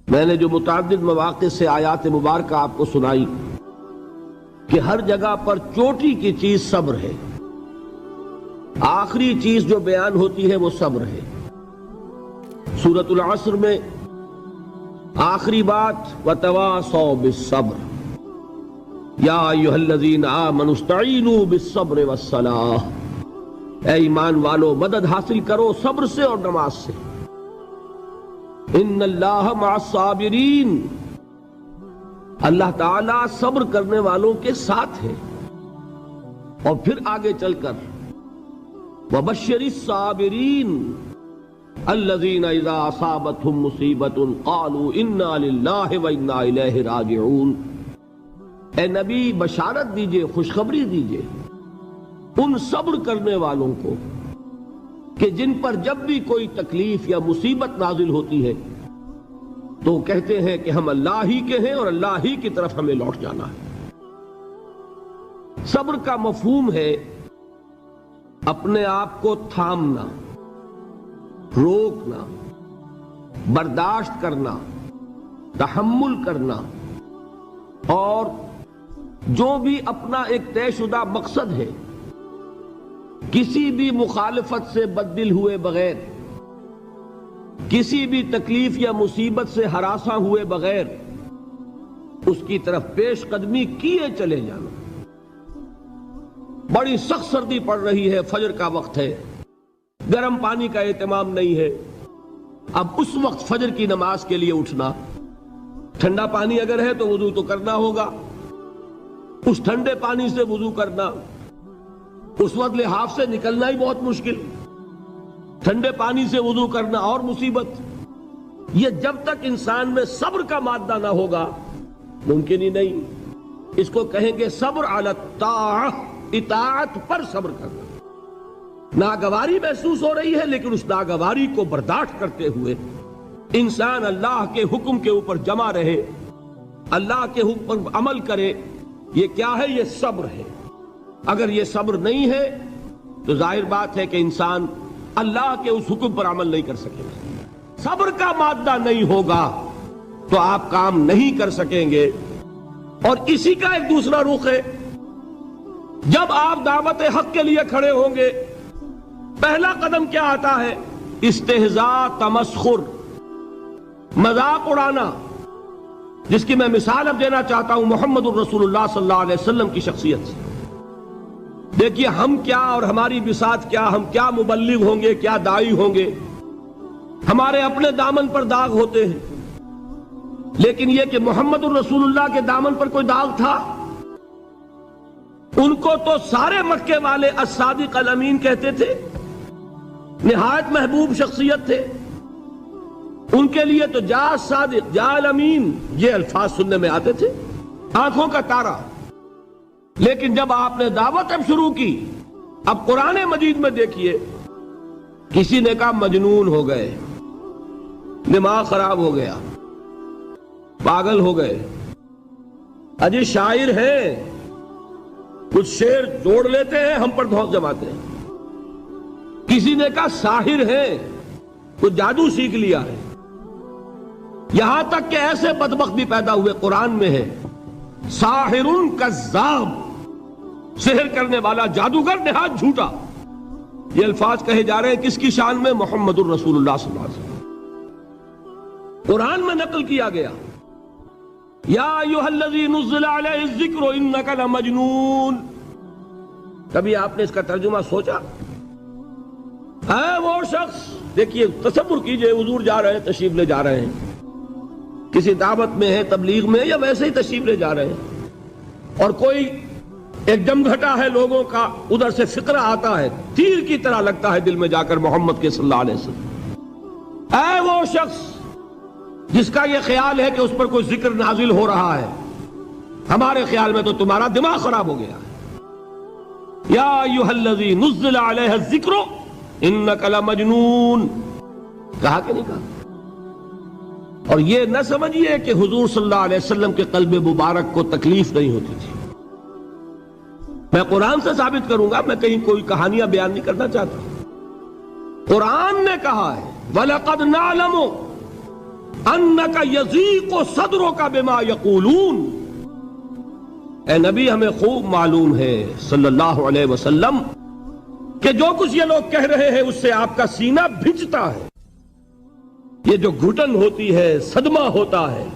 میں نے جو متعدد مواقع سے آیات مبارکہ آپ کو سنائی کہ ہر جگہ پر چوٹی کی چیز صبر ہے، آخری چیز جو بیان ہوتی ہے وہ صبر ہے۔ سورۃ العصر میں آخری بات وَتَوَاصَوْا بِالصَّبْرِ یا ایھا الذین آمنوا استعینوا بالصبر والصلاۃ، اے ایمان والو مدد حاصل کرو صبر سے اور نماز سے۔ ان اللہ مع الصابرین، اللہ تعالیٰ صبر کرنے والوں کے ساتھ ہے۔ اور پھر آگے چل کر وَبَشِّرِ الصَّابِرِينَ الَّذِينَ إِذَا أَصَابَتْهُمْ مُصِيبَةٌ قَالُوا إِنَّا لِلَّهِ وَإِنَّا إِلَيْهِ رَاجِعُونَ، اے نبی بشارت دیجئے، خوشخبری دیجئے ان صبر کرنے والوں کو کہ جن پر جب بھی کوئی تکلیف یا مصیبت نازل ہوتی ہے تو کہتے ہیں کہ ہم اللہ ہی کے ہیں اور اللہ ہی کی طرف ہمیں لوٹ جانا ہے۔ صبر کا مفہوم ہے اپنے آپ کو تھامنا، روکنا، برداشت کرنا، تحمل کرنا، اور جو بھی اپنا ایک طے شدہ مقصد ہے کسی بھی مخالفت سے بددل ہوئے بغیر، کسی بھی تکلیف یا مصیبت سے ہراساں ہوئے بغیر اس کی طرف پیش قدمی کیے چلے جانا۔ بڑی سخت سردی پڑ رہی ہے، فجر کا وقت ہے، گرم پانی کا اہتمام نہیں ہے، اب اس وقت فجر کی نماز کے لیے اٹھنا، ٹھنڈا پانی اگر ہے تو وضو تو کرنا ہوگا، اس ٹھنڈے پانی سے وضو کرنا، اس وقت لحاف سے نکلنا ہی بہت مشکل، ٹھنڈے پانی سے وضو کرنا اور مصیبت۔ یہ جب تک انسان میں صبر کا مادہ نہ ہوگا ممکن ہی نہیں۔ اس کو کہیں گے صبر علی الطاعہ، اطاعت پر صبر کرنا۔ ناگواری محسوس ہو رہی ہے لیکن اس ناگواری کو برداشت کرتے ہوئے انسان اللہ کے حکم کے اوپر جمع رہے، اللہ کے حکم پر عمل کرے۔ یہ کیا ہے؟ یہ صبر ہے۔ اگر یہ صبر نہیں ہے تو ظاہر بات ہے کہ انسان اللہ کے اس حکم پر عمل نہیں کر سکے گا۔ صبر کا مادہ نہیں ہوگا تو آپ کام نہیں کر سکیں گے۔ اور اسی کا ایک دوسرا رخ ہے، جب آپ دعوت حق کے لیے کھڑے ہوں گے پہلا قدم کیا آتا ہے؟ استہزاء، تمسخر، مذاق اڑانا، جس کی میں مثال اب دینا چاہتا ہوں محمد الرسول اللہ صلی اللہ علیہ وسلم کی شخصیت سے۔ دیکھیے ہم کیا اور ہماری بساط کیا، ہم کیا مبلغ ہوں گے، کیا داعی ہوں گے، ہمارے اپنے دامن پر داغ ہوتے ہیں، لیکن یہ کہ محمد الرسول اللہ کے دامن پر کوئی داغ تھا؟ ان کو تو سارے مکے والے الصادق الامین کہتے تھے، نہایت محبوب شخصیت تھے، ان کے لیے تو جا صادق، جا الامین، یہ الفاظ سننے میں آتے تھے، آنکھوں کا تارا۔ لیکن جب آپ نے دعوت اب شروع کی، اب قرآن مجید میں دیکھیے کسی نے کہا مجنون ہو گئے، دماغ خراب ہو گیا، پاگل ہو گئے، اجی شاعر ہیں، کچھ شعر جوڑ لیتے ہیں ہم پر دھوک جماتے ہیں۔ کسی نے کہا ساحر ہے، کچھ جادو سیکھ لیا ہے، یہاں تک کہ ایسے بدبخت بھی پیدا ہوئے، قرآن میں ہے ساحر کذاب، سحر کرنے والا جادوگر نہایت جھوٹا۔ یہ الفاظ کہے جا رہے ہیں کس کی شان میں؟ محمد الرسول اللہ صلی اللہ علیہ وسلم۔ قرآن میں نقل کیا گیا یا ایھا الذی نزل علیہ الذکر انک لمجنون۔ کبھی آپ نے اس کا ترجمہ سوچا؟ ہے وہ شخص، دیکھیے تصور کیجئے حضور جا رہے ہیں، تشریف لے جا رہے ہیں، کسی دعوت میں ہے، تبلیغ میں، یا ویسے ہی تشریف لے جا رہے ہیں، اور کوئی ایک جمگھٹا ہے لوگوں کا، ادھر سے فقرہ آتا ہے، تیر کی طرح لگتا ہے دل میں جا کر محمد کے صلی اللہ علیہ وسلم۔ اے وہ شخص جس کا یہ خیال ہے کہ اس پر کوئی ذکر نازل ہو رہا ہے، ہمارے خیال میں تو تمہارا دماغ خراب ہو گیا ہے۔ یا ایھا الذی نزل علیہ الذکر انک لمجنون، کہا کہ نہیں کہا؟ اور یہ نہ سمجھیے کہ حضور صلی اللہ علیہ وسلم کے قلب مبارک کو تکلیف نہیں ہوتی تھی۔ میں قرآن سے ثابت کروں گا، میں کہیں کوئی کہانیاں بیان نہیں کرنا چاہتا۔ قرآن نے کہا ہے وَلَقَدْ نَعْلَمُ انک یضیق صدرک بما یقولون، اے نبی ہمیں خوب معلوم ہے صلی اللہ علیہ وسلم کہ جو کچھ یہ لوگ کہہ رہے ہیں اس سے آپ کا سینہ بھجتا ہے، یہ جو گھٹن ہوتی ہے، صدمہ ہوتا ہے۔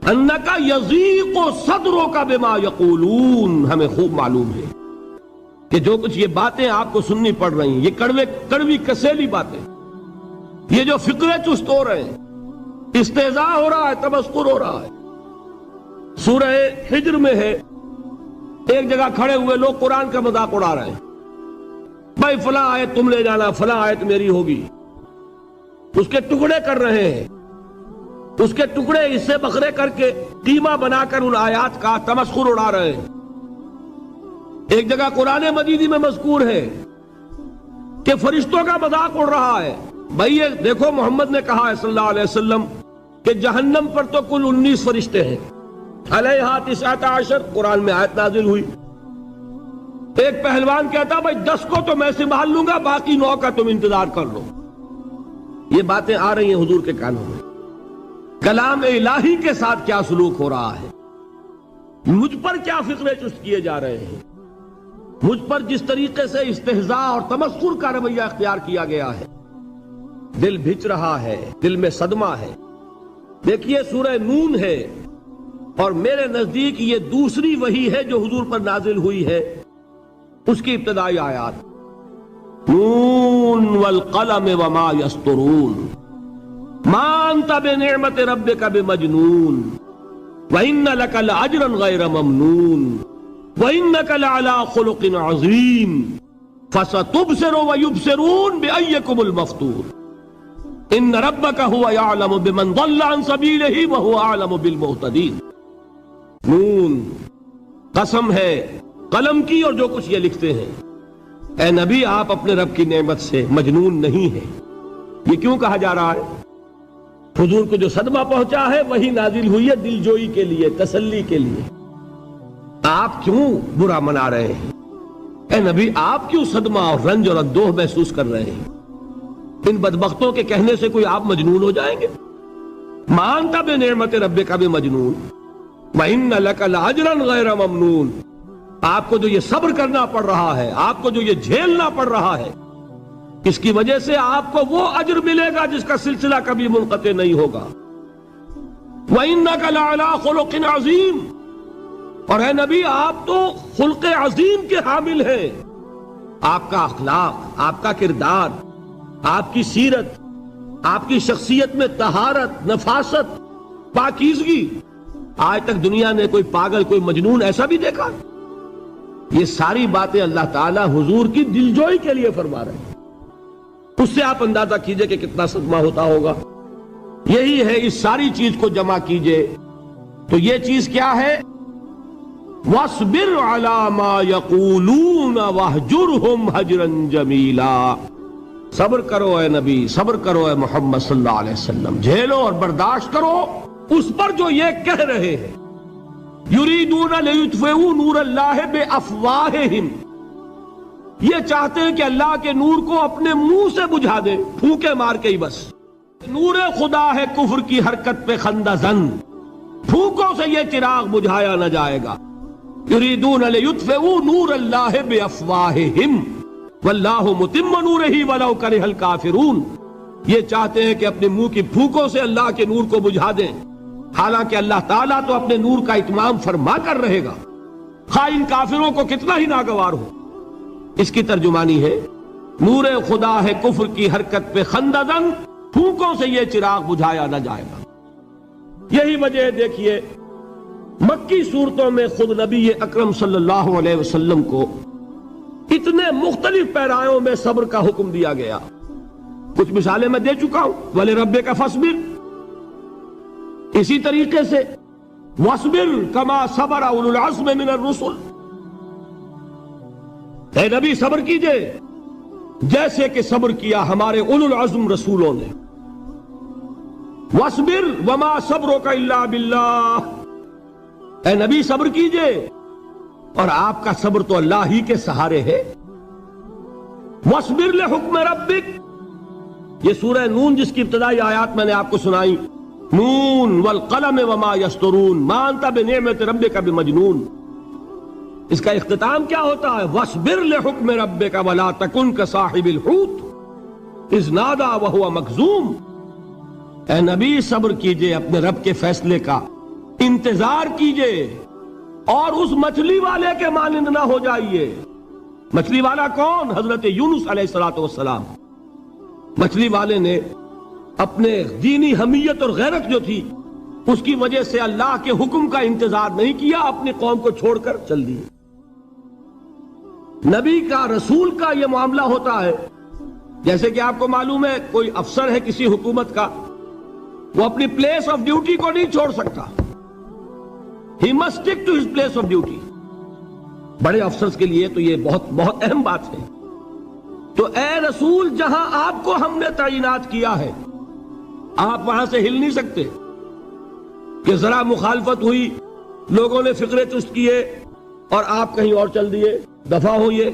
انک یضیق صدرک بما یقولون، ہمیں خوب معلوم ہے کہ جو کچھ یہ باتیں آپ کو سننی پڑ رہی ہیں، یہ کڑوی کسیلی باتیں، یہ جو فقرے چست ہو رہے ہیں، استہزاء ہو رہا ہے، تمسخر ہو رہا ہے۔ سورہ حجر میں ہے، ایک جگہ کھڑے ہوئے لوگ قرآن کا مذاق اڑا رہے ہیں، بھائی فلاں آیت تم لے جانا، فلاں آیت میری ہوگی، اس کے ٹکڑے کر رہے ہیں، اس کے ٹکڑے حصے بکھرے کر کے قیمہ بنا کر ان آیات کا تمسخر اڑا رہے ہیں۔ ایک جگہ قرآن مجیدی میں مذکور ہے کہ فرشتوں کا مذاق اڑ رہا ہے، بھائی یہ دیکھو محمد نے کہا ہے صلی اللہ علیہ وسلم کہ جہنم پر تو کل 19 فرشتے ہیں، علیہا 19 قرآن میں آیت نازل ہوئی۔ ایک پہلوان کہتا بھائی 10 کو تو میں سنبھال لوں گا، باقی 9 کا تم انتظار کر لو۔ یہ باتیں آ رہی ہیں حضور کے کانوں میں، کلام الہی کے ساتھ کیا سلوک ہو رہا ہے، مجھ پر کیا فقرے چست کیے جا رہے ہیں، مجھ پر جس طریقے سے استہزاء اور تمسخر کا رویہ اختیار کیا گیا ہے، دل بھج رہا ہے، دل میں صدمہ ہے۔ دیکھیے سورہ نون ہے، اور میرے نزدیک یہ دوسری وحی ہے جو حضور پر نازل ہوئی ہے، اس کی ابتدائی آیات، نون والقلم وما یسطرون ما انت بنعمت ربک بمجنون وان لک لاجرا غیر ممنون وانک لعلی خلق عظیم فستبصر ویبصرون بأیکم المفتون ان ربک هو یعلم بمن ضل عن سبیلہ وهو اعلم بالمہتدین۔ نون، قسم ہے قلم کی اور جو کچھ یہ لکھتے ہیں۔ اے نبی آپ اپنے رب کی نعمت سے مجنون نہیں ہیں۔ یہ کیوں کہا جا رہا ہے؟ حضور کو جو صدمہ پہنچا ہے وہی نازل ہوئی ہے دل جوئی کے لیے، تسلی کے لیے۔ آپ کیوں برا منا رہے ہیں؟ اے نبی آپ کیوں صدمہ اور رنج اور اندوہ محسوس کر رہے ہیں؟ ان بدبختوں کے کہنے سے کوئی آپ مجنون ہو جائیں گے؟ مانتا بے نعمت رب کا بھی مجنون وَإِنَّ لَكَ لَأَجْرًا غَيْرَ مَمْنُونَ، آپ کو جو یہ صبر کرنا پڑ رہا ہے، آپ کو جو یہ جھیلنا پڑ رہا ہے، اس کی وجہ سے آپ کو وہ اجر ملے گا جس کا سلسلہ کبھی منقطع نہیں ہوگا۔ وَإِنَّكَ لَعَلَىٰ خُلُقٍ عَظِيمٍ، اور اے نبی آپ تو خلق عظیم کے حامل ہیں۔ آپ کا اخلاق، آپ کا کردار، آپ کی سیرت، آپ کی شخصیت میں طہارت، نفاست، پاکیزگی، آج تک دنیا نے کوئی پاگل، کوئی مجنون ایسا بھی دیکھا؟ یہ ساری باتیں اللہ تعالیٰ حضور کی دلجوئی کے لیے فرما رہے ہیں۔ اس سے آپ اندازہ کیجئے کہ کتنا صدمہ ہوتا ہوگا۔ یہی ہے، اس ساری چیز کو جمع کیجئے تو یہ چیز کیا ہے؟ وَاصْبِرْ عَلَىٰ مَا يَقُولُونَ وَاهْجُرْهُمْ هَجْرًا جَمِيلًا، صبر کرو اے نبی، صبر کرو اے محمد صلی اللہ علیہ وسلم، جھیلو اور برداشت کرو اس پر جو یہ کہہ رہے ہیں۔ یریدون لیطفئوا نور اللہ بافواہہم، یہ چاہتے ہیں کہ اللہ کے نور کو اپنے منہ سے بجھا دیں، پھونکے مار کے ہی بس۔ نور خدا ہے کفر کی حرکت پہ خندہ زن، پھونکوں سے یہ چراغ بجھایا نہ جائے گا۔ یریدون لیطفئوا نور اللہ بافواہہم واللہ متم نورہ ولو کرہ الکافرون، یہ چاہتے ہیں کہ اپنے منہ کی پھونکوں سے اللہ کے نور کو بجھا دیں، حالانکہ اللہ تعالیٰ تو اپنے نور کا اتمام فرما کر رہے گا، خواہ ان کافروں کو کتنا ہی ناگوار ہو۔ اس کی ترجمانی ہے نور خدا ہے کفر کی حرکت پہ خندہ زن، پھونکوں سے یہ چراغ بجھایا نہ جائے گا۔ یہی وجہ ہے، دیکھیے مکی صورتوں میں خود نبی اکرم صلی اللہ علیہ وسلم کو اتنے مختلف پیرایوں میں صبر کا حکم دیا گیا۔ کچھ مثالیں میں دے چکا ہوں، وَلِرَبِّكَ فَاصْبِرْ، اسی طریقے سے وَاصْبِرْ كَمَا صَبَرَ أُولُو الْعَزْمِ مِنَ الرُّسُلِ، اے نبی صبر کیجئے جیسے کہ صبر کیا ہمارے اولو العزم رسولوں نے۔ وَاصْبِرْ وَمَا صَبْرُكَ إِلَّا بِاللَّهِ، اے نبی صبر کیجئے اور آپ کا صبر تو اللہ ہی کے سہارے ہے۔ وَاصْبِرْ لِحُكْمِ رَبِّكَ، یہ سورہ نون جس کی ابتدائی آیات میں نے آپ کو سنائی، نون والقلم وما یسطرون ما انت بنعمت ربک بمجنون. اس کا اختتام کیا ہوتا ہے؟ وَاصْبِرْ لِحُکْمِ رَبِّكَ وَلَا تَكُنْ كَصَاحِبِ الْحُوتِ اِذْ نَادَىٰ وَهُوَ مَكْظُومٌ. اے نبی صبر کیجئے اپنے رب کے فیصلے کا، انتظار کیجئے اور اس مچھلی والے کے مانند نہ ہو جائیے. مچھلی والا کون؟ حضرت یونس علیہ السلام. مچھلی والے نے اپنے دینی حمیت اور غیرت جو تھی اس کی وجہ سے اللہ کے حکم کا انتظار نہیں کیا، اپنی قوم کو چھوڑ کر چل دیے. نبی کا، رسول کا یہ معاملہ ہوتا ہے. جیسے کہ آپ کو معلوم ہے کوئی افسر ہے کسی حکومت کا، وہ اپنی پلیس آف ڈیوٹی کو نہیں چھوڑ سکتا. He must stick to his place of duty. بڑے افسرز کے لیے تو یہ بہت بہت اہم بات ہے. تو اے رسول، جہاں آپ کو ہم نے تعینات کیا ہے آپ وہاں سے ہل نہیں سکتے کہ ذرا مخالفت ہوئی، لوگوں نے فقرے چست کیے اور آپ کہیں اور چل دیے. دفع ہوئیے،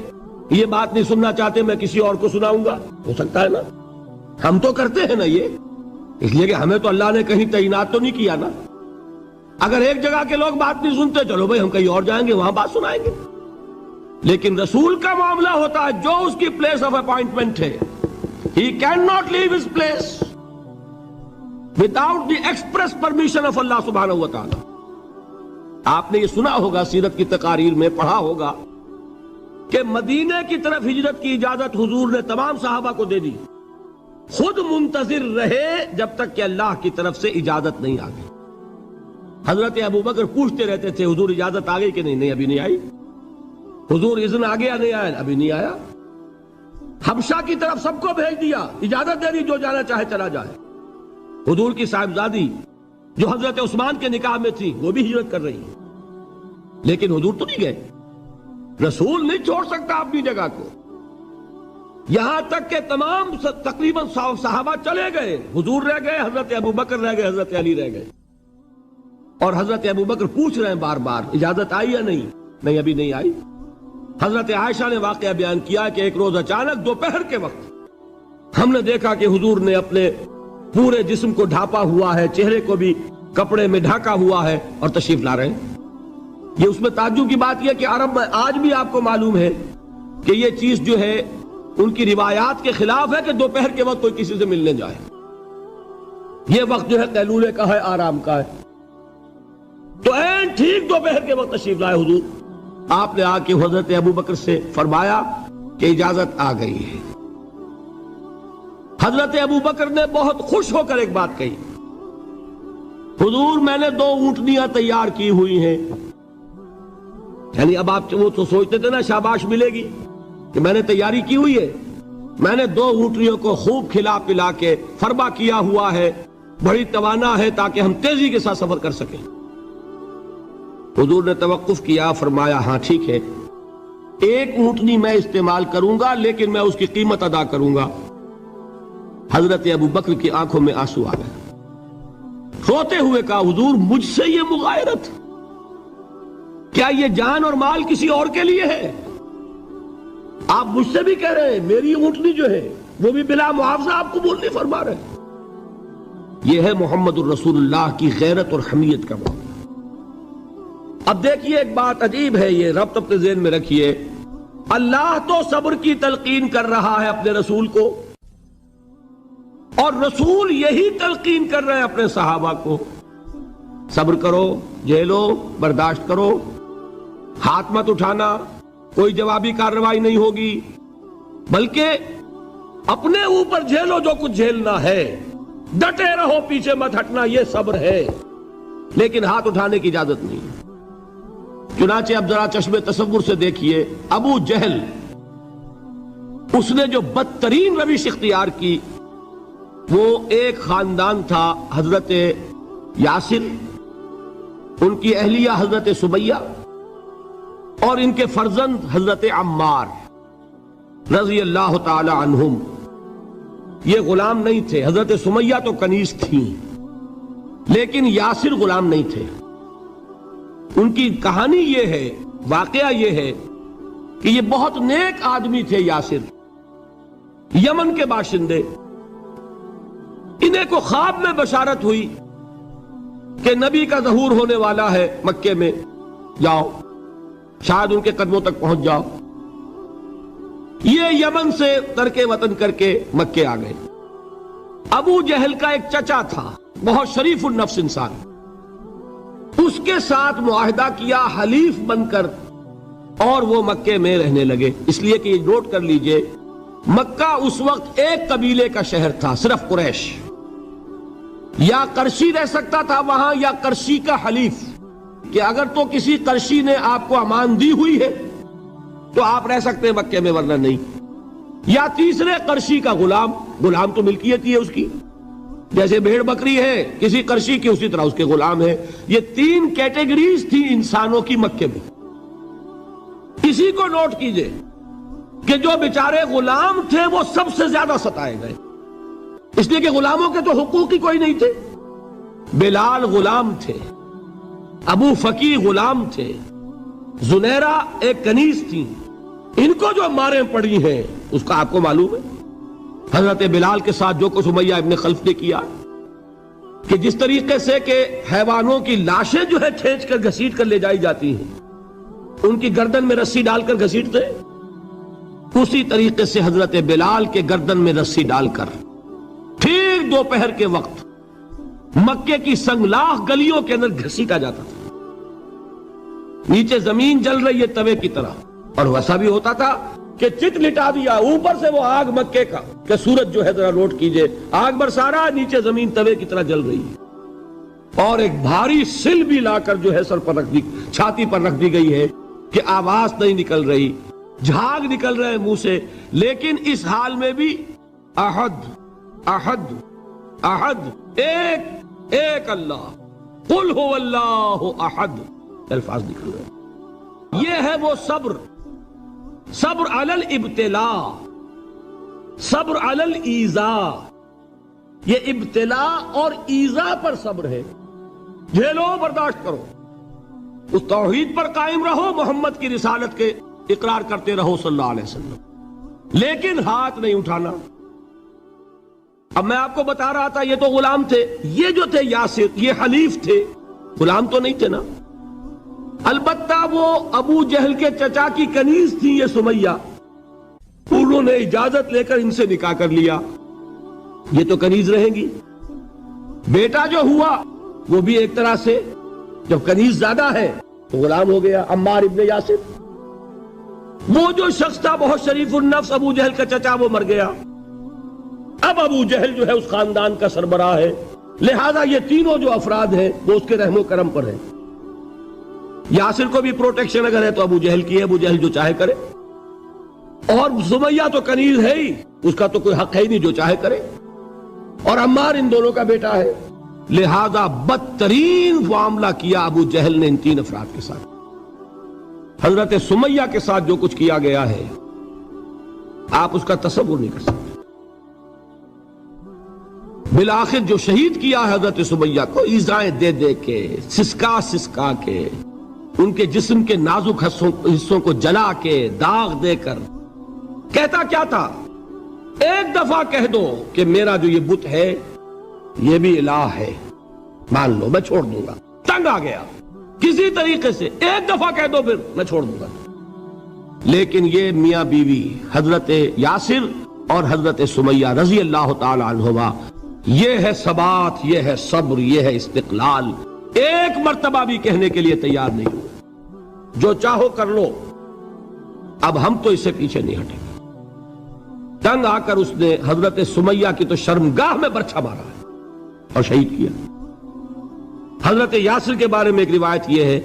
یہ بات نہیں سننا چاہتے، میں کسی اور کو سناؤں گا. ہو سکتا ہے نا؟ ہم تو کرتے ہیں نا یہ، اس لیے کہ ہمیں تو اللہ نے کہیں تعینات تو نہیں کیا نا. اگر ایک جگہ کے لوگ بات نہیں سنتے، چلو بھائی ہم کہیں اور جائیں گے، وہاں بات سنائیں گے. لیکن رسول کا معاملہ ہوتا ہے جو اس کی پلیس آف اپائنٹمنٹ ہے، he cannot leave his place without the express permission of اللہ سبحانہ وتعالی. آپ نے یہ سنا ہوگا، سیرت کی تقاریر میں پڑھا ہوگا کہ مدینے کی طرف ہجرت کی اجازت حضور نے تمام صحابہ کو دے دی. خود منتظر رہے جب تک کہ اللہ کی طرف سے اجازت نہیں آ گئی. حضرت ابوبکر پوچھتے رہتے تھے حضور اجازت آ گئی کہ نہیں؟ نہیں ابھی نہیں آئی. حضور اذن آ گیا؟ نہیں آیا. ابھی نہیں آیا. حبشہ کی طرف سب کو بھیج دیا، اجازت دے دی جو جانا چاہے چلا جائے. حضور کی صاحبزادی جو حضرت عثمان کے نکاح میں تھی وہ بھی ہجرت کر رہی ہے، لیکن حضور تو نہیں گئے. رسول نہیں چھوڑ سکتا اپنی جگہ کو. یہاں تک کہ تمام تقریباً صحابہ چلے گئے، حضور رہ گئے، حضرت ابوبکر رہ گئے، حضرت علی رہ گئے. اور حضرت ابوبکر پوچھ رہے ہیں بار بار اجازت آئی یا نہیں؟ نہیں ابھی نہیں آئی. حضرت عائشہ نے واقعہ بیان کیا کہ ایک روز اچانک دوپہر کے وقت ہم نے دیکھا کہ حضور نے اپنے پورے جسم کو ڈھانپا ہوا ہے، چہرے کو بھی کپڑے میں ڈھانکا ہوا ہے اور تشریف لا رہے ہیں. یہ اس میں تعجب کی بات یہ کہ عرب میں آج بھی آپ کو معلوم ہے کہ یہ چیز جو ہے ان کی روایات کے خلاف ہے کہ دوپہر کے وقت کوئی کسی سے ملنے جائے. یہ وقت جو ہے قیلولے کا ہے، آرام کا ہے. تو این ٹھیک دوپہر کے وقت تشریف لائے حضور. آپ نے آ کے حضرت ابوبکر سے فرمایا کہ اجازت آ گئی ہے. حضرت ابوبکر نے بہت خوش ہو کر ایک بات کہی، حضور میں نے 2 اونٹنیاں تیار کی ہوئی ہیں. یعنی اب آپ وہ تو سوچتے تھے نا شاباش ملے گی کہ میں نے تیاری کی ہوئی ہے. میں نے 2 اونٹنیوں کو خوب کھلا پلا کے فربا کیا ہوا ہے، بڑی توانا ہے تاکہ ہم تیزی کے ساتھ سفر کر سکیں. حضور نے توقف کیا، فرمایا ہاں ٹھیک ہے، 1 اونٹنی میں استعمال کروں گا لیکن میں اس کی قیمت ادا کروں گا. حضرت ابوبکر کی آنکھوں میں آنسو آ گئے. روتے ہوئے کہا حضور مجھ سے یہ مغایرت، کیا یہ جان اور مال کسی اور کے لیے ہے؟ آپ مجھ سے بھی کہہ رہے ہیں میری اونٹنی جو ہے وہ بھی بلا معاوضہ آپ قبول نہیں فرما رہے. یہ ہے محمد الرسول اللہ کی غیرت اور حمیت کا معاملہ. اب دیکھیے ایک بات عجیب ہے، یہ ربط اپنے ذہن میں رکھیے. اللہ تو صبر کی تلقین کر رہا ہے اپنے رسول کو، اور رسول یہی تلقین کر رہے ہیں اپنے صحابہ کو. صبر کرو، جھیلو، برداشت کرو، ہاتھ مت اٹھانا، کوئی جوابی کارروائی نہیں ہوگی، بلکہ اپنے اوپر جھیلو جو کچھ جھیلنا ہے، ڈٹے رہو، پیچھے مت ہٹنا، یہ صبر ہے. لیکن ہاتھ اٹھانے کی اجازت نہیں. چنانچہ اب ذرا چشم تصور سے دیکھیے، ابو جہل اس نے جو بدترین روش اختیار کی، وہ ایک خاندان تھا حضرت یاسر، ان کی اہلیہ حضرت سمیہ اور ان کے فرزند حضرت عمار رضی اللہ تعالی عنہم. یہ غلام نہیں تھے. حضرت سمیہ تو کنیز تھیں لیکن یاسر غلام نہیں تھے. ان کی کہانی یہ ہے، واقعہ یہ ہے کہ یہ بہت نیک آدمی تھے. یاسر یمن کے باشندے، انہیں کو خواب میں بشارت ہوئی کہ نبی کا ظہور ہونے والا ہے مکے میں، جاؤ شاید ان کے قدموں تک پہنچ جاؤ۔ یہ یمن سے ترک وطن کر کے مکے آ گئے۔ ابو جہل کا ایک چچا تھا، بہت شریف النفس انسان، اس کے ساتھ معاہدہ کیا حلیف بن کر، اور وہ مکے میں رہنے لگے۔ اس لیے کہ یہ نوٹ کر لیجئے، مکہ اس وقت ایک قبیلے کا شہر تھا، صرف قریش۔ یا قرشی رہ سکتا تھا وہاں، یا قرشی کا حلیف، کہ اگر تو کسی قرشی نے آپ کو امان دی ہوئی ہے تو آپ رہ سکتے ہیں مکے میں، ورنہ نہیں۔ یا تیسرے قرشی کا غلام، غلام تو ملکیت ہی ہے اس کی، جیسے بھیڑ بکری ہے کسی قرشی کی، اسی طرح اس کے غلام ہے۔ یہ تین کیٹیگریز تھی انسانوں کی مکے میں۔ اسی کو نوٹ کیجئے کہ جو بیچارے غلام تھے وہ سب سے زیادہ ستائے گئے، اس لیے کہ غلاموں کے تو حقوق ہی کوئی نہیں تھے۔ بلال غلام تھے، ابو فقی غلام تھے، زنیرہ ایک کنیز تھی، ان کو جو ماریں پڑی ہیں اس کا آپ کو معلوم ہے۔ حضرت بلال کے ساتھ جو کچھ امیہ ابن خلف نے کیا، کہ جس طریقے سے کہ حیوانوں کی لاشیں جو ہے کھینچ کر گھسیٹ کر لے جائی جاتی ہیں، ان کی گردن میں رسی ڈال کر گھسیٹتے، اسی طریقے سے حضرت بلال کے گردن میں رسی ڈال کر ٹھیک دوپہر کے وقت مکے کی سنگلاخ گلیوں کے اندر گھسیٹا جاتا تھا۔ نیچے زمین جل رہی ہے توے کی طرح، اور ویسا بھی ہوتا تھا کہ چت لٹا دیا، اوپر سے وہ آگ مکے کا، کہ سورج جو ہے ذرا نوٹ کیجئے، آگ برسا رہا، نیچے زمین توے کی طرح جل رہی ہے، اور ایک بھاری سل بھی لا کر جو ہے سر پر رکھ دی، چھاتی پر رکھ دی گئی ہے کہ آواز نہیں نکل رہی، جھاگ نکل رہے منہ سے، لیکن اس حال میں بھی احد احد احد، ایک ایک اللہ، قل هو اللہ احد، الفاظ نکل رہے۔ یہ ہے وہ صبر، صبر علی الابتلاء، صبر علی الایذاء۔ یہ ابتلاء اور ایذاء پر صبر ہے، جھیلو برداشت کرو، اس توحید پر قائم رہو، محمد کی رسالت کے اقرار کرتے رہو صلی اللہ علیہ وسلم، لیکن ہاتھ نہیں اٹھانا۔ اب میں آپ کو بتا رہا تھا یہ تو غلام تھے، یہ جو تھے یاسر، یہ حلیف تھے، غلام تو نہیں تھے نا۔ البتہ وہ ابو جہل کے چچا کی کنیز تھی یہ سمیہ، انہوں نے اجازت لے کر ان سے نکاح کر لیا، یہ تو کنیز رہیں گی۔ بیٹا جو ہوا وہ بھی ایک طرح سے، جب کنیز زیادہ ہے تو غلام ہو گیا، عمار ابن یاسر۔ وہ جو شخص تھا بہت شریف النفس ابو جہل کا چچا، وہ مر گیا، اب ابو جہل جو ہے اس خاندان کا سربراہ ہے، لہذا یہ تینوں جو افراد ہیں وہ اس کے رحم و کرم پر ہیں۔ یاسر کو بھی پروٹیکشن اگر ہے تو ابو جہل کی ہے، ابو جہل جو چاہے کرے، اور سمیہ تو کنیز ہے ہی، اس کا تو کوئی حق ہے ہی نہیں، جو چاہے کرے، اور عمار ان دونوں کا بیٹا ہے، لہذا بدترین معاملہ کیا ابو جہل نے ان تین افراد کے ساتھ۔ حضرت سمیہ کے ساتھ جو کچھ کیا گیا ہے آپ اس کا تصور نہیں کر سکتے۔ بالآخر جو شہید کیا حضرت سمیہ کو ایذائیں دے دے کے، سسکا سسکا کے، ان کے جسم کے نازک حصوں کو جلا کے، داغ دے کر، کہتا کیا تھا، ایک دفعہ کہہ دو کہ میرا جو یہ بت ہے یہ بھی الہ ہے، مان لو میں چھوڑ دوں گا۔ تنگ آ گیا، کسی طریقے سے ایک دفعہ کہہ دو پھر میں چھوڑ دوں گا۔ لیکن یہ میاں بیوی حضرت یاسر اور حضرت سمیہ رضی اللہ تعالی عنہما، یہ ہے ثبات، یہ ہے صبر، یہ ہے استقلال، ایک مرتبہ بھی کہنے کے لیے تیار نہیں ہوئے، جو چاہو کر لو، اب ہم تو اس سے پیچھے نہیں ہٹیں گے۔ تنگ آ کر اس نے حضرت سمیہ کی تو شرمگاہ میں برچھا مارا ہے اور شہید کیا۔ حضرت یاسر کے بارے میں ایک روایت یہ ہے،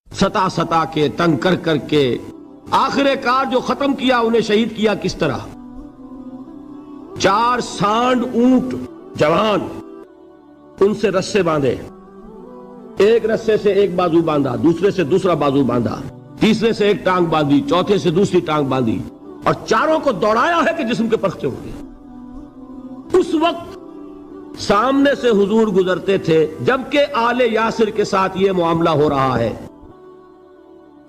ستا ستا کے، تنگ کر کر کے، آخر کار جو ختم کیا، انہیں شہید کیا کس طرح، 4 سانڈ اونٹ جوان، ان سے رسے باندھے، ایک رسے سے ایک بازو باندھا، دوسرے سے دوسرا بازو باندھا، تیسرے سے ایک ٹانگ باندھی، چوتھے سے دوسری ٹانگ باندھی، اور چاروں کو دوڑایا ہے کہ جسم کے پرخچے ہو گئے۔ اس وقت سامنے سے حضور گزرتے تھے جبکہ آل یاسر کے ساتھ یہ معاملہ ہو رہا ہے،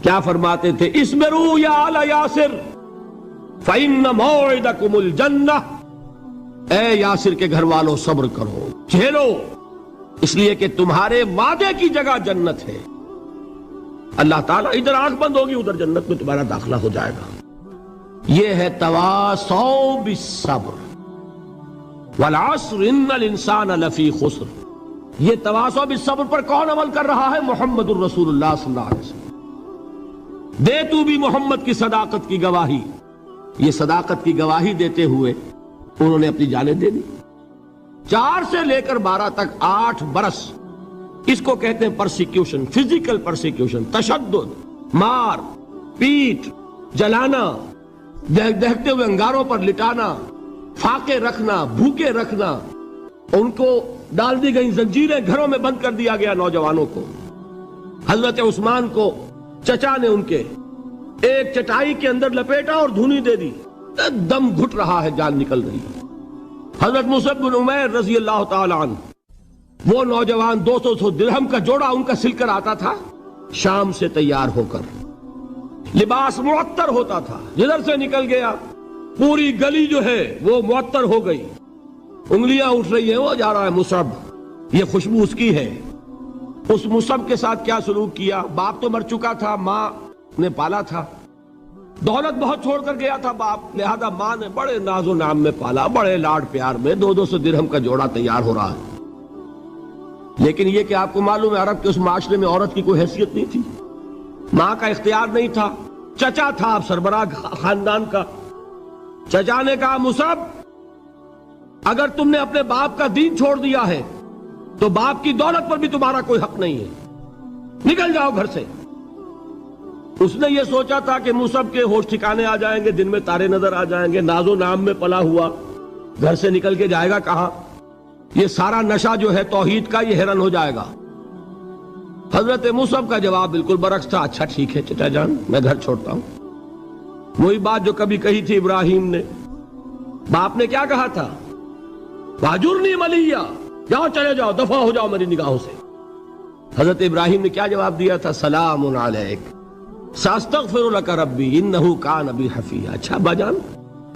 کیا فرماتے تھے، اسبروا یا آل یاسر فإن موعدکم الجنہ، اے یاسر کے گھر والوں صبر کرو، جھیلو، اس لیے کہ تمہارے وعدے کی جگہ جنت ہے. اللہ تعالیٰ ادھر آنکھ بند ہوگی ادھر جنت میں تمہارا داخلہ ہو جائے گا. یہ ہے تواصوا بالصبر والعصر ان الانسان لفی خسر. یہ تواصوا بالصبر پر کون عمل کر رہا ہے؟ محمد الرسول اللہ صلی اللہ علیہ وسلم. دے تو بھی محمد کی صداقت کی گواہی. یہ صداقت کی گواہی دیتے ہوئے انہوں نے اپنی جانیں دے دی. 4 سے لے کر 12 تک 8 برس اس کو کہتے ہیں پرسیکیوشن، فزیکل پرسیکیوشن، تشدد، مار پیٹ، جلانا، دہتے ہوئے انگاروں پر لٹانا، فاقے رکھنا، بھوکے رکھنا. ان کو ڈال دی گئی زنجیریں، گھروں میں بند کر دیا گیا نوجوانوں کو. حضرت عثمان کو چچا نے ان کے ایک چٹائی کے اندر لپیٹا اور دھونی دے دی. دم گھٹ رہا ہے، جان نکل رہی ہے. حضرت مصعب بن عمیر رضی اللہ تعالی عنہ، وہ نوجوان 200 درہم کا جوڑا ان کا سل کر آتا تھا شام سے تیار ہو کر. لباس معطر ہوتا تھا، جدھر سے نکل گیا پوری گلی جو ہے وہ معطر ہو گئی. انگلیاں اٹھ رہی ہیں، وہ جا رہا ہے مصعب، یہ خوشبو اس کی ہے. اس مصعب کے ساتھ کیا سلوک کیا؟ باپ تو مر چکا تھا، ماں نے پالا تھا، دولت بہت چھوڑ کر گیا تھا باپ، لہذا ماں نے بڑے ناز و نام میں پالا، بڑے لاڈ پیار میں. 200 درہم کا جوڑا تیار ہو رہا ہے. لیکن یہ کہ آپ کو معلوم ہے عرب کے اس معاشرے میں عورت کی کوئی حیثیت نہیں تھی، ماں کا اختیار نہیں تھا. چچا تھا اب سربراہ خاندان کا. چچا نے کہا مصعب اگر تم نے اپنے باپ کا دین چھوڑ دیا ہے تو باپ کی دولت پر بھی تمہارا کوئی حق نہیں ہے، نکل جاؤ گھر سے. اس نے یہ سوچا تھا کہ مصعب کے ہوش ٹھکانے آ جائیں گے، دن میں تارے نظر آ جائیں گے، ناز و نام میں پلا ہوا گھر سے نکل کے جائے گا کہاں؟ یہ سارا نشہ جو ہے توحید کا یہ حیران ہو جائے گا. حضرت مصعب کا جواب بالکل برعکس تھا. اچھا ٹھیک ہے چچا جان، میں گھر چھوڑتا ہوں. وہی بات جو کبھی کہی تھی ابراہیم نے. باپ نے کیا کہا تھا؟ واجرنی ملیہ، جاؤ چلے جاؤ، دفع ہو جاؤ میری نگاہوں سے. حضرت ابراہیم نے کیا جواب دیا تھا؟ سلام علیک ساستغفر لک ربی انہ کان بی حفیہ. اچھا ابا جان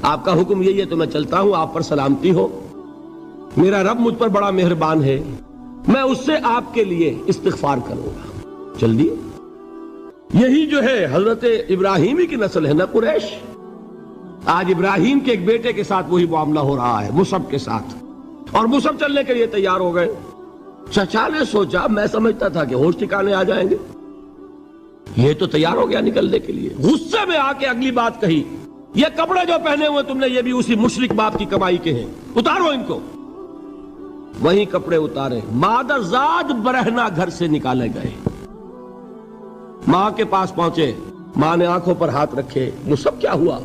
آپ کا حکم یہی ہے تو میں چلتا ہوں، آپ پر سلامتی ہو، میرا رب مجھ پر بڑا مہربان ہے، میں اس سے آپ کے لیے استغفار کروں گا. چل دیے. یہی جو ہے حضرت ابراہیمی کی نسل ہے نا قریش. آج ابراہیم کے ایک بیٹے کے ساتھ وہی معاملہ ہو رہا ہے مصعب کے ساتھ، اور مصعب چلنے کے لیے تیار ہو گئے. چچا نے سوچا میں سمجھتا تھا کہ ہوش ٹھکانے آ جائیں گے، یہ تو تیار ہو گیا نکلنے کے لیے. غصے میں آ کے اگلی بات کہی، یہ کپڑے جو پہنے ہوئے تم نے یہ بھی اسی مشرک باپ کی کمائی کے ہیں، اتارو ان کو. وہی کپڑے اتارے، مادر زاد برہنہ گھر سے نکالے گئے. ماں کے پاس پہنچے، ماں نے آنکھوں پر ہاتھ رکھے. مصعب کیا ہوا؟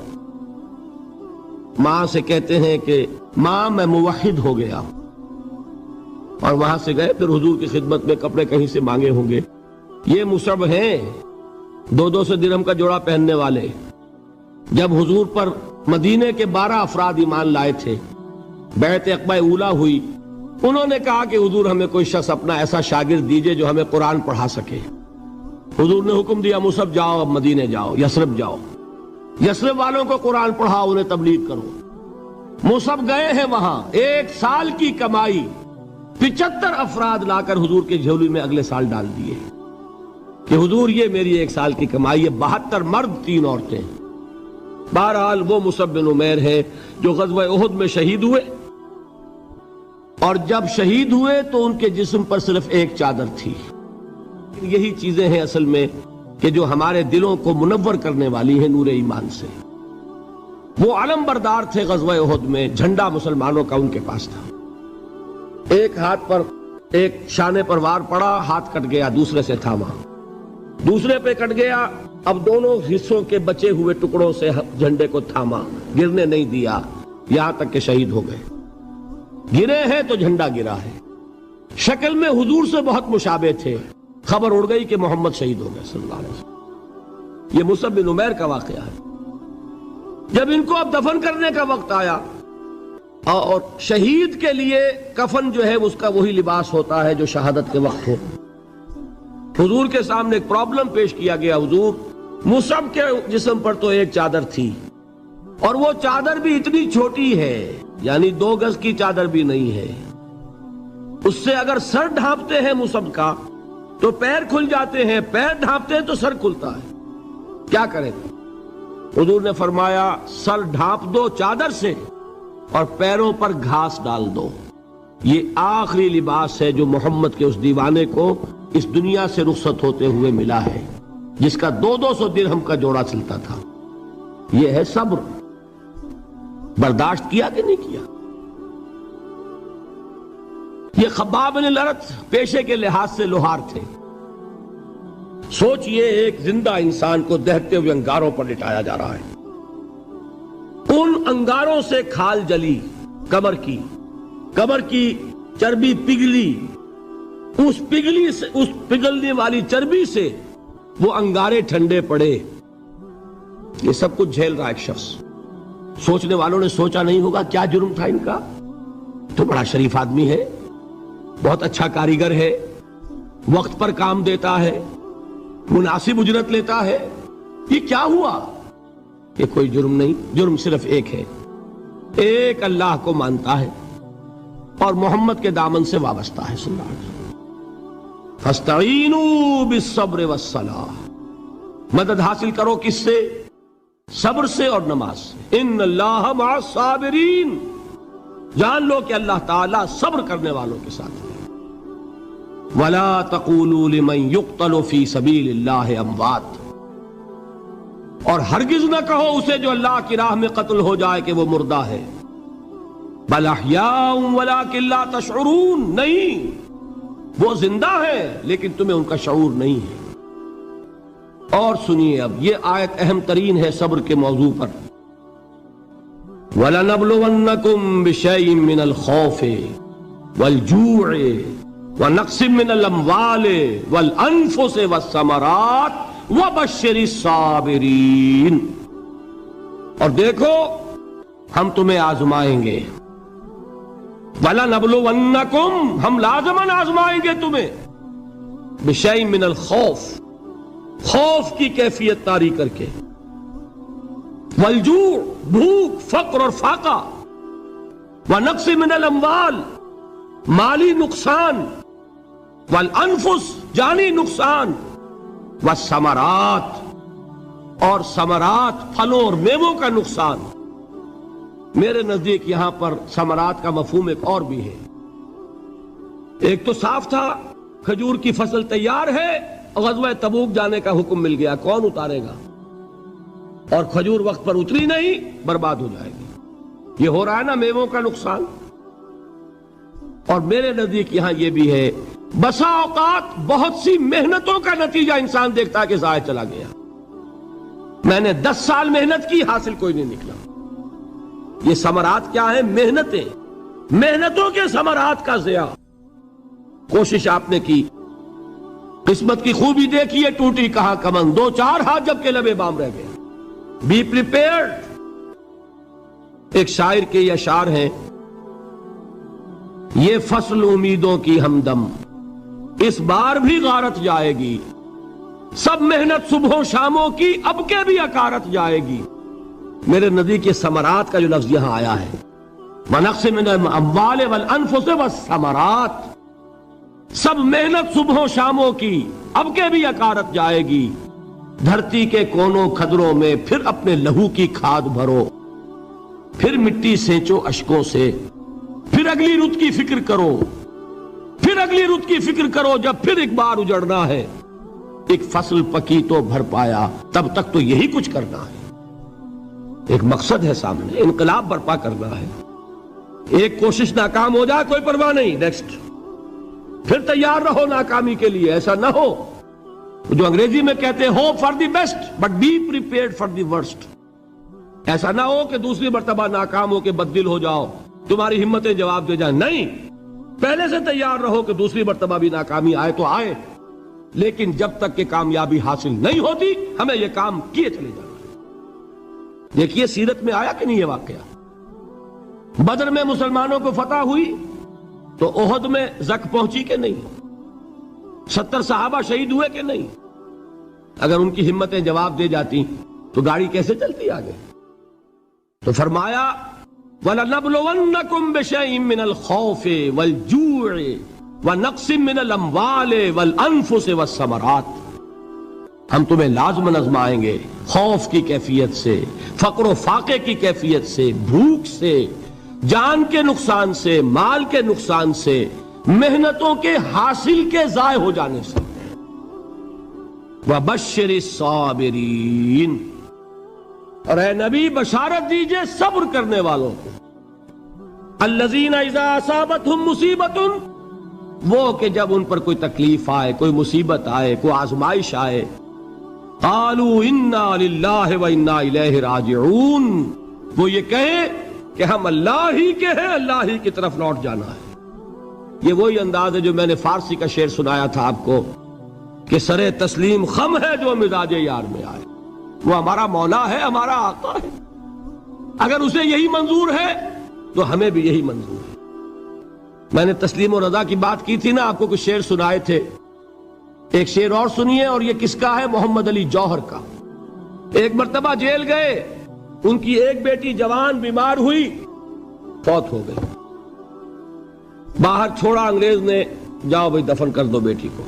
ماں سے کہتے ہیں کہ ماں میں موحد ہو گیا. اور وہاں سے گئے، پھر حضور کی خدمت میں کپڑے کہیں سے مانگے ہوں گے. یہ مصعب ہیں 200 درہم کا جوڑا پہننے والے. جب حضور پر مدینے کے 12 افراد ایمان لائے تھے، بیعت عقبہ اولا ہوئی، انہوں نے کہا کہ حضور ہمیں کوئی شخص اپنا ایسا شاگرد دیجئے جو ہمیں قرآن پڑھا سکے. حضور نے حکم دیا مصعب جاؤ، اب مدینے جاؤ، یثرب جاؤ، یثرب والوں کو قرآن پڑھاؤ، انہیں تبلیغ کرو. مصعب گئے ہیں وہاں، 1 سال کی کمائی 75 افراد لا کر حضور کے جھولی میں اگلے سال ڈال دیے کہ حضور یہ میری 1 سال کی کمائی ہے. 72 مرد 3 عورتیں. بہرحال وہ مصعب بن عمیر ہے جو غزوہ احد میں شہید ہوئے، اور جب شہید ہوئے تو ان کے جسم پر صرف ایک چادر تھی. یہی چیزیں ہیں اصل میں کہ جو ہمارے دلوں کو منور کرنے والی ہیں نور ایمان سے. وہ علم بردار تھے غزوہ احد میں، جھنڈا مسلمانوں کا ان کے پاس تھا. ایک ہاتھ پر ایک شانے پر وار پڑا، ہاتھ کٹ گیا، دوسرے سے تھاما، دوسرے پہ کٹ گیا، اب دونوں حصوں کے بچے ہوئے ٹکڑوں سے جھنڈے کو تھاما، گرنے نہیں دیا، یہاں تک کہ شہید ہو گئے. گرے ہیں تو جھنڈا گرا ہے. شکل میں حضور سے بہت مشابہ تھے. خبر اڑ گئی کہ محمد شہید ہو گئے صلی اللہ علیہ وسلم. یہ مصعب بن عمیر کا واقعہ ہے. جب ان کو اب دفن کرنے کا وقت آیا، اور شہید کے لیے کفن جو ہے اس کا وہی لباس ہوتا ہے جو شہادت کے وقت ہو، حضور کے سامنے ایک پرابلم پیش کیا گیا. حضور مصعب کے جسم پر تو ایک چادر تھی، اور وہ چادر بھی اتنی چھوٹی ہے، یعنی 2 گز کی چادر بھی نہیں ہے. اس سے اگر سر ڈھانپتے ہیں موسم کا تو پیر کھل جاتے ہیں، پیر ڈھانپتے ہیں تو سر کھلتا ہے، کیا کریں؟ حضور نے فرمایا سر ڈھانپ دو چادر سے اور پیروں پر گھاس ڈال دو، یہ آخری لباس ہے جو محمد کے اس دیوانے کو اس دنیا سے رخصت ہوتے ہوئے ملا ہے، جس کا 200 درہم کا جوڑا چلتا تھا۔ یہ ہے صبر۔ برداشت کیا کہ نہیں کیا؟ یہ خباب بن الارت پیشے کے لحاظ سے لوہار تھے۔ سوچئے ایک زندہ انسان کو دہتے ہوئے انگاروں پر لٹایا جا رہا ہے، ان انگاروں سے کھال جلی، کمر کی چربی پگھلی، اس پگھلنے والی چربی سے وہ انگارے ٹھنڈے پڑے، یہ سب کچھ جھیل رہا ایک شخص۔ سوچنے والوں نے سوچا نہیں ہوگا کیا جرم تھا ان کا، تو بڑا شریف آدمی ہے، بہت اچھا کاریگر ہے، وقت پر کام دیتا ہے، مناسب اجرت لیتا ہے، یہ کیا ہوا؟ یہ کوئی جرم نہیں، جرم صرف ایک ہے، ایک اللہ کو مانتا ہے اور محمد کے دامن سے وابستہ ہے صلی اللہ علیہ وسلم۔ فاستعینوا بالصبر والصلاۃ، مدد حاصل کرو کس سے؟ صبر سے اور نماز سے۔ ان اللہ مع الصابرین، جان لو کہ اللہ تعالیٰ صبر کرنے والوں کے ساتھ ہے۔ وَلَا تَقُولُوا لِمَنْ يُقْتَلُ فِي سَبِيلِ اللَّهِ أَمْوَاتٌ، اور ہرگز نہ کہو اسے جو اللہ کی راہ میں قتل ہو جائے کہ وہ مردہ ہے۔ بَلْ أَحْيَاءٌ وَلَكِنْ لَا تَشْعُرُونَ، نہیں، وہ زندہ ہے لیکن تمہیں ان کا شعور نہیں ہے۔ اور سنیے اب یہ آیت اہم ترین ہے صبر کے موضوع پر۔ وَلَنَبْلُوَنَّكُمْ بِشَيْءٍ مِّنَ الْخَوْفِ وَالْجُوعِ وَنَقْصٍ مِّنَ الْأَمْوَالِ وَالْأَنفُسِ وَالثَّمَرَاتِ وَبَشِّرِ الصَّابِرِينَ، اور دیکھو ہم تمہیں آزمائیں گے، وَلَنَبْلُوَنَّكُمْ، ہم لازماً آزمائیں گے تمہیں، بِشَيْءٍ مِّنَ الْخَوْفِ، خوف کی کیفیت طاری کر کے، والجوع، بھوک، فقر اور فاقہ، ونقص من الاموال، مالی نقصان، والانفس، جانی نقصان، والثمرات، اور ثمرات، پھلوں اور میووں کا نقصان۔ میرے نزدیک یہاں پر ثمرات کا مفہوم ایک اور بھی ہے۔ ایک تو صاف تھا کھجور کی فصل تیار ہے، غزوہ تبوک جانے کا حکم مل گیا، کون اتارے گا؟ اور کھجور وقت پر اتری نہیں، برباد ہو جائے گی۔ یہ ہو رہا ہے نا میووں کا نقصان۔ اور میرے نزدیک یہاں یہ بھی ہے، بسا اوقات بہت سی محنتوں کا نتیجہ انسان دیکھتا ہے کہ ضائع چلا گیا، میں نے 10 سال محنت کی، حاصل کوئی نہیں نکلا۔ یہ ثمرات کیا ہیں؟ محنتیں، محنتوں کے ثمرات کا ضیاع۔ کوشش آپ نے کی، قسمت کی خوبی دیکھیے، ٹوٹی کہاں کمن، 2-4 ہاتھ جب کے لبے بام رہ گئے۔ Be prepared. ایک شاعر کے یہ اشعار ہیں، یہ فصل امیدوں کی ہمدم، اس بار بھی غارت جائے گی، سب محنت صبحوں شاموں کی اب کے بھی اکارت جائے گی۔ میرے نزدیک یہ ثمرات کا جو لفظ یہاں آیا ہے، وَنَقْصٍ مِّنَ الْأَمْوَالِ وَالْأَنفُسِ وَالثَّمَرَاتِ، سب محنت صبحوں شاموں کی اب کے بھی اکارت جائے گی۔ دھرتی کے کونوں کھدروں میں پھر اپنے لہو کی کھاد بھرو، پھر مٹی سینچو اشکوں سے، پھر اگلی رت کی فکر کرو، پھر اگلی رت کی فکر کرو، جب پھر ایک بار اجڑنا ہے۔ ایک فصل پکی تو بھر پایا، تب تک تو یہی کچھ کرنا ہے۔ ایک مقصد ہے سامنے، انقلاب برپا کرنا ہے۔ ایک کوشش ناکام ہو جائے کوئی پرواہ نہیں، نیکسٹ، پھر تیار رہو ناکامی کے لیے۔ ایسا نہ ہو جو انگریزی میں کہتے ہیں hope for the best but be prepared for the worst. ایسا نہ ہو کہ دوسری مرتبہ ناکام ہو کے بددل ہو جاؤ، تمہاری ہمتیں جواب دے جائیں، نہیں، پہلے سے تیار رہو کہ دوسری مرتبہ بھی ناکامی آئے تو آئے، لیکن جب تک کہ کامیابی حاصل نہیں ہوتی ہمیں یہ کام کیے چلے جانا ہے۔ دیکھیے سیرت میں آیا کہ نہیں یہ واقعہ؟ بدر میں مسلمانوں کو فتح ہوئی تو احد میں زک پہنچی کہ نہیں؟ 70 صحابہ شہید ہوئے کہ نہیں؟ اگر ان کی ہمتیں جواب دے جاتی تو گاڑی کیسے چلتی آگے؟ تو فرمایا وَلَنَبْلُوَنَّكُمْ بِشَيْءٍ مِّنَ الْخَوْفِ وَالْجُوعِ وَنَقْصٍ مِّنَ الْأَمْوَالِ وَالْأَنفُسِ وَالثَّمَرَاتِ، ہم تمہیں لازم آزمائیں گے خوف کی کیفیت سے، فقر و فاقے کی کیفیت سے، بھوک سے، جان کے نقصان سے، مال کے نقصان سے، محنتوں کے حاصل کے ضائع ہو جانے سے۔ وَبَشِّرِ الصَّابِرِينَ، اور اے نبی بشارت دیجئے صبر کرنے والوں کو۔ الَّذِينَ إِذَا أَصَابَتْهُمْ مُصِيبَةٌ، وہ کہ جب ان پر کوئی تکلیف آئے، کوئی مصیبت آئے، کوئی آزمائش آئے، قالوا انا للہ وانا الیہ راجعون، وہ یہ کہیں کہ ہم اللہ ہی کے ہیں، اللہ ہی کی طرف لوٹ جانا ہے۔ یہ وہی انداز ہے جو میں نے فارسی کا شعر سنایا تھا آپ کو کہ سر تسلیم خم ہے جو مزاج یار میں آئے۔ وہ ہمارا مولا ہے، ہمارا آقا ہے، اگر اسے یہی منظور ہے تو ہمیں بھی یہی منظور ہے۔ میں نے تسلیم و رضا کی بات کی تھی نا، آپ کو کچھ شعر سنائے تھے، ایک شعر اور سنیے، اور یہ کس کا ہے؟ محمد علی جوہر کا۔ ایک مرتبہ جیل گئے، ان کی ایک بیٹی جوان بیمار ہوئی، فوت ہو گئی، باہر چھوڑا انگریز نے، جاؤ بھائی دفن کر دو بیٹی کو۔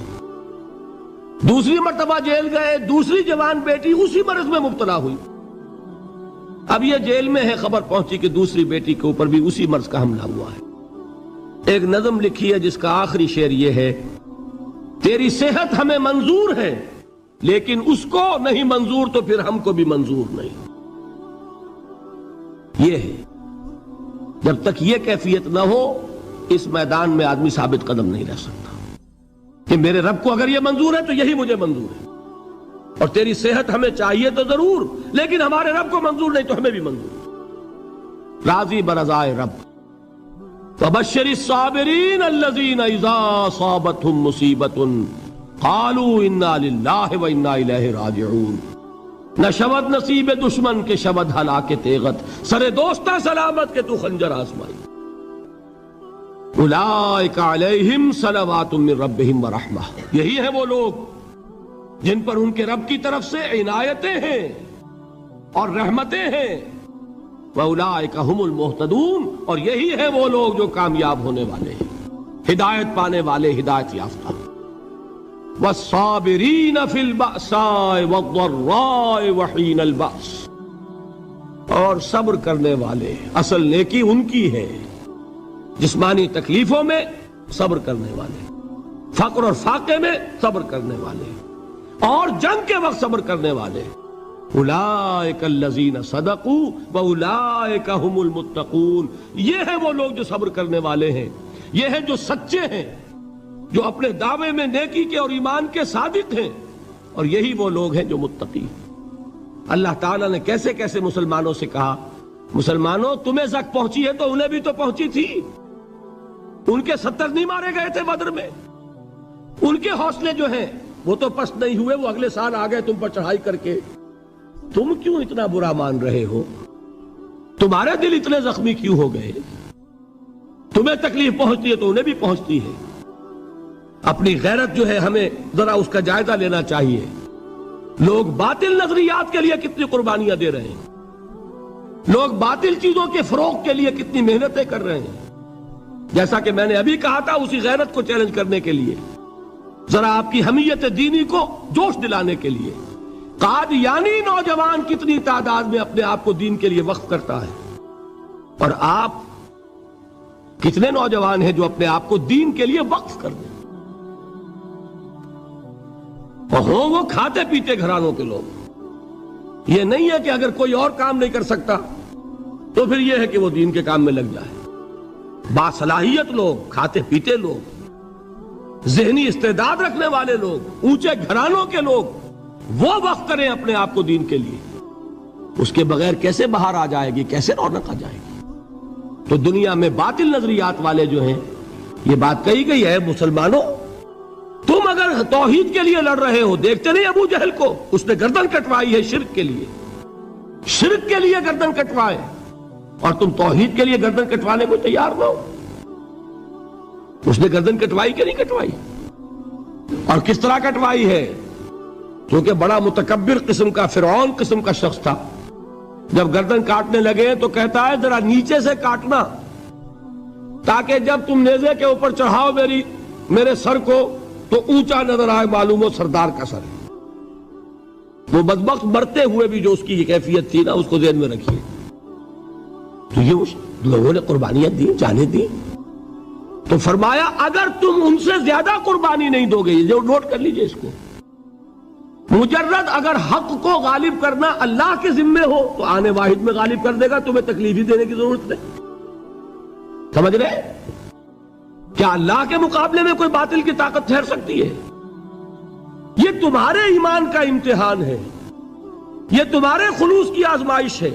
دوسری مرتبہ جیل گئے، دوسری جوان بیٹی اسی مرض میں مبتلا ہوئی، اب یہ جیل میں ہے، خبر پہنچی کہ دوسری بیٹی کے اوپر بھی اسی مرض کا حملہ ہوا ہے۔ ایک نظم لکھی ہے جس کا آخری شعر یہ ہے، تیری صحت ہمیں منظور ہے لیکن اس کو نہیں منظور تو پھر ہم کو بھی منظور نہیں۔ یہ ہے، جب تک یہ کیفیت نہ ہو اس میدان میں آدمی ثابت قدم نہیں رہ سکتا کہ میرے رب کو اگر یہ منظور ہے تو یہی مجھے منظور ہے، اور تیری صحت ہمیں چاہیے تو ضرور، لیکن ہمارے رب کو منظور نہیں تو ہمیں بھی منظور۔ راضی برضائے رب۔ وَبَشِّرِ الصَّابِرِينَ الَّذِينَ إِذَا أَصَابَتْهُمْ مُصِيبَةٌ قَالُوا إِنَّا لِلَّهِ وَإِنَّا إِلَيْهِ رَاجِعُونَ۔ نہ شود نصیب دشمن کے شود ہلاک تیغت، سر دوستہ سلامت کے تو خنجر آزمائی۔ اولئک علیہم صلوات من ربہم ورحمہ، یہی ہیں وہ لوگ جن پر ان کے رب کی طرف سے عنایتیں ہیں اور رحمتیں ہیں۔ وَأُولَئِكَ هُمُ الْمُهْتَدُونَ، اور یہی ہیں وہ لوگ جو کامیاب ہونے والے ہیں، ہدایت پانے والے، ہدایت یافتہ۔ وَالصَّابِرِينَ فِي الْبَأْسَاءِ وَالضَّرَّاءِ وَحِينَ الْبَأْسِ، اور صبر کرنے والے، اصل نیکی ان کی ہے، جسمانی تکلیفوں میں صبر کرنے والے، فقر اور فاقے میں صبر کرنے والے، اور جنگ کے وقت صبر کرنے والے۔ اولئک الذین صدقوا واولئک هم المتقون، یہ ہیں وہ لوگ جو صبر کرنے والے ہیں، یہ ہیں جو سچے ہیں، جو اپنے دعوے میں نیکی کے اور ایمان کے صادق ہیں، اور یہی وہ لوگ ہیں جو متقی ہیں۔ اللہ تعالیٰ نے کیسے کیسے مسلمانوں سے کہا، مسلمانوں تمہیں زک پہنچی ہے تو انہیں بھی تو پہنچی تھی، ان کے 70 نہیں مارے گئے تھے بدر میں، ان کے حوصلے جو ہیں وہ تو پست نہیں ہوئے، وہ اگلے سال آ گئے تم پر چڑھائی کر کے، تم کیوں اتنا برا مان رہے ہو؟ تمہارے دل اتنے زخمی کیوں ہو گئے؟ تمہیں تکلیف پہنچتی ہے تو انہیں بھی پہنچتی ہے۔ اپنی غیرت جو ہے ہمیں ذرا اس کا جائزہ لینا چاہیے۔ لوگ باطل نظریات کے لیے کتنی قربانیاں دے رہے ہیں، لوگ باطل چیزوں کے فروغ کے لیے کتنی محنتیں کر رہے ہیں۔ جیسا کہ میں نے ابھی کہا تھا، اسی غیرت کو چیلنج کرنے کے لیے، ذرا آپ کی حمیت دینی کو جوش دلانے کے لیے، قادیانی نوجوان کتنی تعداد میں اپنے آپ کو دین کے لیے وقف کرتا ہے، اور آپ کتنے نوجوان ہیں جو اپنے آپ کو دین کے لیے وقف کر دیں، اور ہوں وہ کھاتے پیتے گھرانوں کے لوگ۔ یہ نہیں ہے کہ اگر کوئی اور کام نہیں کر سکتا تو پھر یہ ہے کہ وہ دین کے کام میں لگ جائے۔ باصلاحیت لوگ، کھاتے پیتے لوگ، ذہنی استعداد رکھنے والے لوگ، اونچے گھرانوں کے لوگ، وہ وقف کریں اپنے آپ کو دین کے لیے۔ اس کے بغیر کیسے بہار آ جائے گی، کیسے رونق آ جائے گی؟ تو دنیا میں باطل نظریات والے جو ہیں، یہ بات کہی گئی ہے، مسلمانوں تم اگر توحید کے لیے لڑ رہے ہو، دیکھتے نہیں ابو جہل کو، اس نے گردن کٹوائی ہے شرک کے لیے، شرک کے لیے گردن کٹوائے، اور تم توحید کے لیے گردن کٹوانے کو تیار نہ ہو۔ اس نے گردن کٹوائی کہ نہیں کٹوائی؟ اور کس طرح کٹوائی ہے؟ کیونکہ بڑا متکبر قسم کا، فرعون قسم کا شخص تھا، جب گردن کاٹنے لگے تو کہتا ہے ذرا نیچے سے کاٹنا، تاکہ جب تم نیزے کے اوپر چڑھاؤ میری میرے سر کو تو اونچا نظر آئے معلوم ہو سردار کا سر ہے. وہ بدبخت مرتے ہوئے بھی جو اس کی یہ کیفیت تھی نا اس کو ذہن میں رکھیے. تو یہ اس لوگوں نے قربانیاں دی، جانیں دی. تو فرمایا اگر تم ان سے زیادہ قربانی نہیں دو گے، جو نوٹ کر لیجئے اس کو، مجرد اگر حق کو غالب کرنا اللہ کے ذمے ہو تو آنے واحد میں غالب کر دے گا، تمہیں تکلیف ہی دینے کی ضرورت نہیں. سمجھ رہے؟ کیا اللہ کے مقابلے میں کوئی باطل کی طاقت ٹھہر سکتی ہے؟ یہ تمہارے ایمان کا امتحان ہے، یہ تمہارے خلوص کی آزمائش ہے،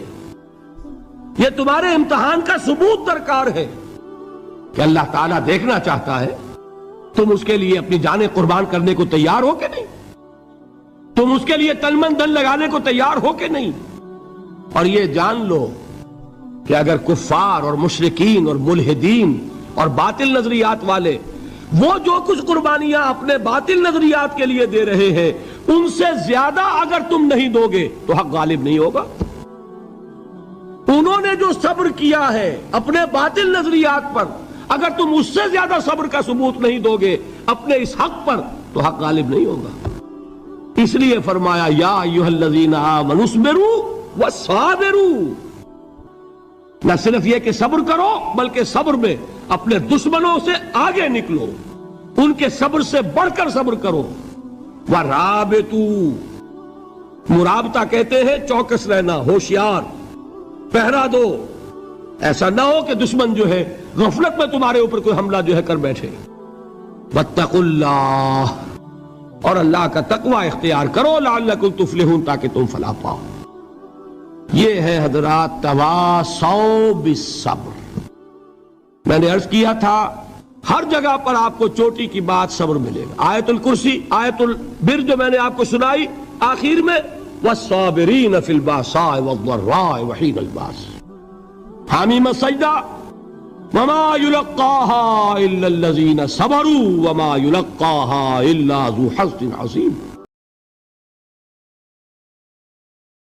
یہ تمہارے امتحان کا ثبوت درکار ہے کہ اللہ تعالیٰ دیکھنا چاہتا ہے تم اس کے لیے اپنی جانیں قربان کرنے کو تیار ہو کہ نہیں، تم اس کے لیے تن من دھن لگانے کو تیار ہو کہ نہیں. اور یہ جان لو کہ اگر کفار اور مشرکین اور ملحدین اور باطل نظریات والے وہ جو کچھ قربانیاں اپنے باطل نظریات کے لیے دے رہے ہیں ان سے زیادہ اگر تم نہیں دو گے تو حق غالب نہیں ہوگا. انہوں نے جو صبر کیا ہے اپنے باطل نظریات پر، اگر تم اس سے زیادہ صبر کا ثبوت نہیں دو گے اپنے اس حق پر تو حق غالب نہیں ہوگا. اس لیے فرمایا یا ایھا الذین آمنوا اصبروا وصابروا. نہ صرف یہ کہ صبر کرو بلکہ صبر میں اپنے دشمنوں سے آگے نکلو، ان کے صبر سے بڑھ کر صبر کرو. ورابطوا، مرابطہ کہتے ہیں چوکس رہنا، ہوشیار، پہرا دو. ایسا نہ ہو کہ دشمن جو ہے غفلت میں تمہارے اوپر کوئی حملہ جو ہے کر بیٹھے. واتقوا اللہ، اور اللہ کا تقوی اختیار کرو، لعلکم تفلحون، تاکہ تم فلاح پاؤ. یہ ہے حضرات تواصوا بالصبر. میں نے عرض کیا تھا ہر جگہ پر آپ کو چوٹی کی بات صبر ملے گا. آیت الکرسی، آیت البر جو میں نے آپ کو سنائی آخر میں والصابرین فی الباساء والضراء وحین الباس. حامیم السجدہ وما یلقاها الا الذین صبروا وما یلقاها الا ذو حظ عظیم.